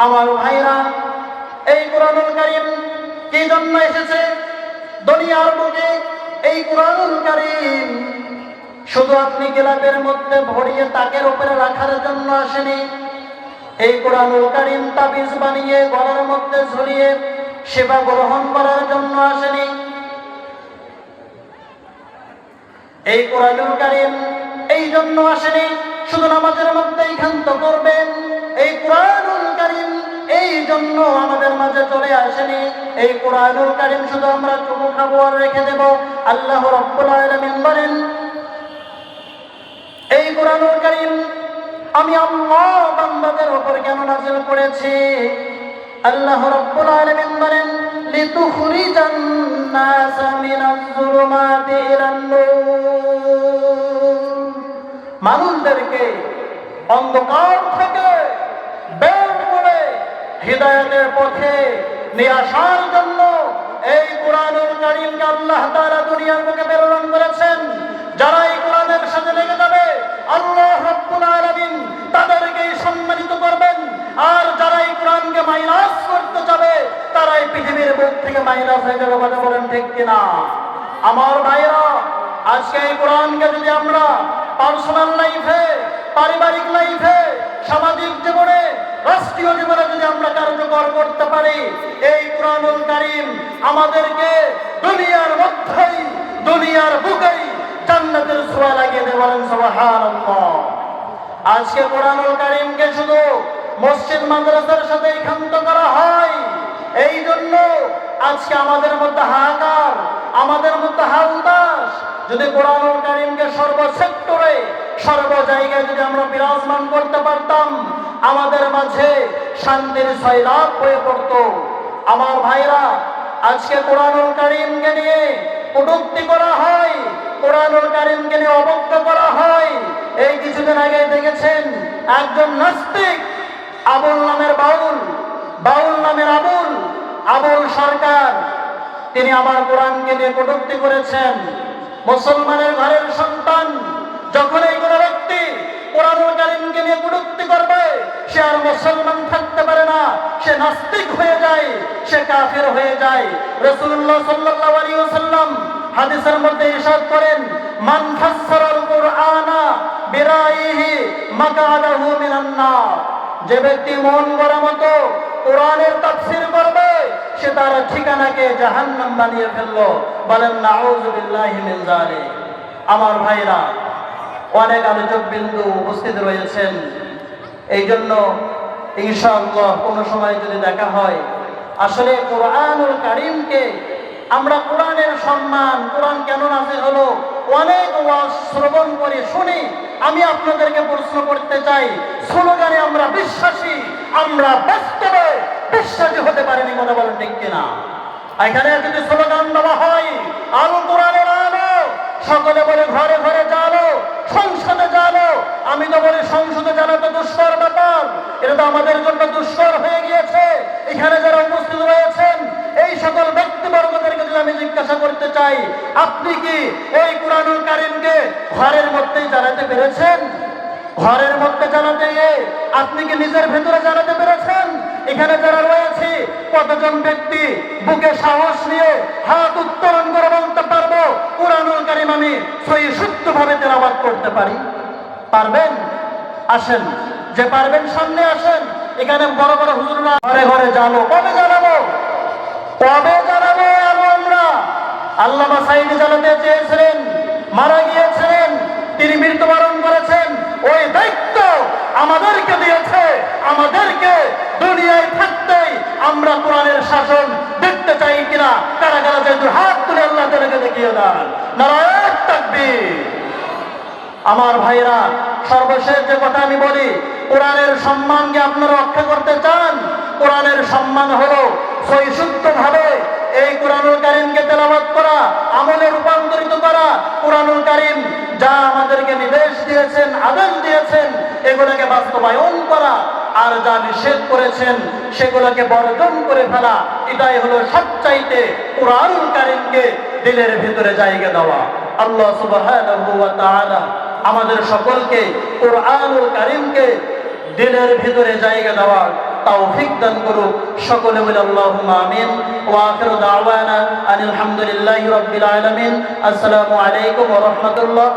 আমার ভাইরা, এই কোরআনুল কারীম কি জন্য এসেছে দুনিয়ার বুকে? এই কোরআনুল কারীম শুধু আপনি গিলাপের মধ্যে ভরিয়ে তাকের উপরে রাখার জন্য আসেনি। এই কোরআনুল কারীম তাবিজ বানিয়ে গলার মধ্যে ঝুলিয়ে সেবা গ্রহণ করার জন্য আসেনি। এই কোরআনুল কারীম এই জন্য আসেনি শুধু নামাজের মধ্যেই ক্ষান্ত করবেন। এই কোরআনুল কারীম এই জন্য আমাদের মাঝে চলে আসেনি। এই কোরআনুল কারীম শুধু আমরা চুমু খাবো আর রেখে দেব। আল্লাহ রাব্বুল আলামিন বলেন, এই কোরআনুল কারীম আমি আল্লাহ বান্দাদের উপর কেন নাযিল করেছি? আল্লাহ রাব্বুল আলামিন বলেন, লিতুখরিজান নাস মিনাজ যুলুমাতি ইলান নূর, মানুষদেরকে অন্ধকার থেকে বের করে হিদায়াতের পথে নিয়ে আসার জন্য এই কোরআনুল কারীমকে আল্লাহ তাআলা দুনিয়ার বুকে প্রেরণ করেছেন। যারা এই কোরআনের সাথে লেগে যাবে আল্লাহ রাব্বুল আলামিন তাদেরকেই সম্মানিত করবেন। আর যারা এই কোরআনকে মাইনাস করতে যাবে তারা এই পৃথিবীর বুক থেকে মাইনাস হয়ে যাবে। কথা বলেন ঠিক কিনা? আমার ভাইরা, আজকে এই কোরআনকে যদি আমরা পার্সোনাল লাইফে, পারিবারিক লাইফে, সামাজিক জীবনে, রাষ্ট্রীয় জীবনে যদি আমরা কার্যকর করতে পারি, এই কোরআনুল কারীম আমাদেরকে দুনিয়ার মধ্যেই, দুনিয়ার বুকেই জান্নাতের ছোঁয়া লাগিয়ে দেবে। বলেন সুবহানাল্লাহ। আজকে কোরআনুল কারীমকে শুধু মসজিদ মাদ্রাসার সাথে ক্ষান্ত করা হয়। এই জন্য আজকে আমাদের মধ্যে হাহাকার, আমাদের মধ্যে হাউতাস। যদি কোরআনুল কারীমকে সর্বসেক্টরে, সর্ব জায়গায় যদি আমরা বিরাজমান করতে পারতাম, আমাদের মাঝে শান্তির সয়লাব হয়ে পড়ত। আমার ভাইরা, আজকে কোরআনুল কারীমকে নিয়ে কটূক্তি করা হয়, কোরআনুল কারীমকে নিয়ে অবজ্ঞা করা হয়। এই কিছুদিন আগে দেখেছেন একজন নাস্তিক, আবুল নামের বাউল, বাউল নামের আবুল, আবুল সরকার, তিনি আমার কোরআনকে নিয়ে কটূক্তি করেছেন। মুসলমানের ঘরের সন্তান যখন এই কোনো ব্যক্তি কোরআনুল কারীমকে নিয়ে কটূক্তি করবে, সে আর মুসলমান থাকতে পারে না, সে নাস্তিক হয়ে যায়, সে কাফের হয়ে যায়। রাসূলুল্লাহ সাল্লাল্লাহু আলাইহি ওয়াসাল্লাম হাদিসের মধ্যে ইরশাদ করেন, মান ফাসসারাল কুরআনা বিরাইহি মাকাদাহু মিনান নার, যে ব্যক্তি মন গড়া মতো কোরআনের তাফসীর করবে সে তার ঠিকানাকে জাহান্নাম বানিয়ে ফেললো। বলেন নাউযু বিল্লাহি মিন যালিক। আমার ভাইরা, অনেক আলোচক বিন্দু উপস্থিত রয়েছেন। এই জন্য ইনশাআল্লাহ কোনো সময় যদি দেখা হয়, আসলে কোরআনুল কারীমকে আমরা কোরআনের সম্মান, কোরআন কেন নাযিল হলো, অনেক ওয়াজ শ্রবণ করে শুনি। আমি আপনাদেরকে প্রশ্ন করতে চাই, স্লোগানে আমরা বিশ্বাসী, আমরা বাস্তবে বিশ্বাসী হতে পারিনি। কথা বলেন ঠিক কিনা? এখানে যদি স্লোগান দেওয়া হয় আল কোরআনের আলো, সকলে বলে ঘরে ঘরে জ্বালো, সংসদে জ্বালো, আমি তো বলি সংসদে জ্বালা তো দুষ্কর ব্যাপার, এটা তো আমাদের জন্য দুষ্কর হয়ে গিয়েছে। এখানে যারা উপস্থিত রয়েছেন এই সকল ব্যক্তিবর্গদেরকে যদি আমি জিজ্ঞাসা করতে চাই, আপনি কি এই কোরআনুল কারীমকে ঘরের মধ্যেই জ্বালাতে পেরেছেন? ঘরের মধ্যে জ্বালাতে গিয়ে আপনি কি নিজের ভেতরে জ্বালাতে পেরেছেন? এখানে যারা রয়েছে কতজন ব্যক্তি বুকে সাহস নিয়ে হাত উত্তোলন করে বলতে পারবো কোরআনুল কারীম আমি সহি শুদ্ধভাবে তেলাওয়াত করতে পারি? পারবেন? আসেন, যে পারবেন সামনে আসেন। এখানে বড় বড় হুজুররা ঘরে ঘরে জ্বালো, কবে জ্বালাবো? কবে জ্বালাবো? আমরা আল্লামা সাঈদী জ্বালাতে চেয়েছিলেন, মারা গিয়েছিলেন, তিনি মৃত্যুবরণ করেছেন। ওই দায়িত্ব আমাদেরকে দিয়েছে, আমাদেরকে দুনিয়ায় থাকতেই আমরা কোরআনের শাসন দেখতে চাই কিনা? কারা কারা যেহেতু হাত তুলে আল্লাহ তাআলাকে দেখিয়ে দেন। নারায়ে তাকবীর। আমার ভাইরা, সর্বশেষ যে কথা আমি বলি, কোরআনের সম্মানকে আপনারা রক্ষা করতে চান, কোরআনের সম্মান হলো সহিশুদ্ধভাবে এই কোরআনুল কারীমকে তেলাওয়াত করা, আমলে রূপান্তরিত করা। কোরআনুল কারীম যা আমাদেরকে নির্দেশ দিয়েছেন, আদেশ দিয়েছেন, এগুলোকে বাস্তবায়ন করা, আর যা নিষেধ করেছেন সেগুলোকে বর্জন করে ফেলা। এটাই হলো সবচাইতে কোরআনুল কারীমকে দিলের ভিতরে জায়গা দেওয়া। আল্লাহ সুবহানাহু ওয়া তাআলা আমাদের সকলকে কোরআনুল কারীমকে দিলের ভিতরে জায়গা দেওয়ার তৌফিক দান করুক। সকলে বলে আল্লাহুম্মা আমিন। ওয়া আখিরু দাওয়ানা আনিল হামদুলিল্লাহি রাব্বিল আলামিন। আসসালামু আলাইকুম ওয়া রাহমাতুল্লাহ।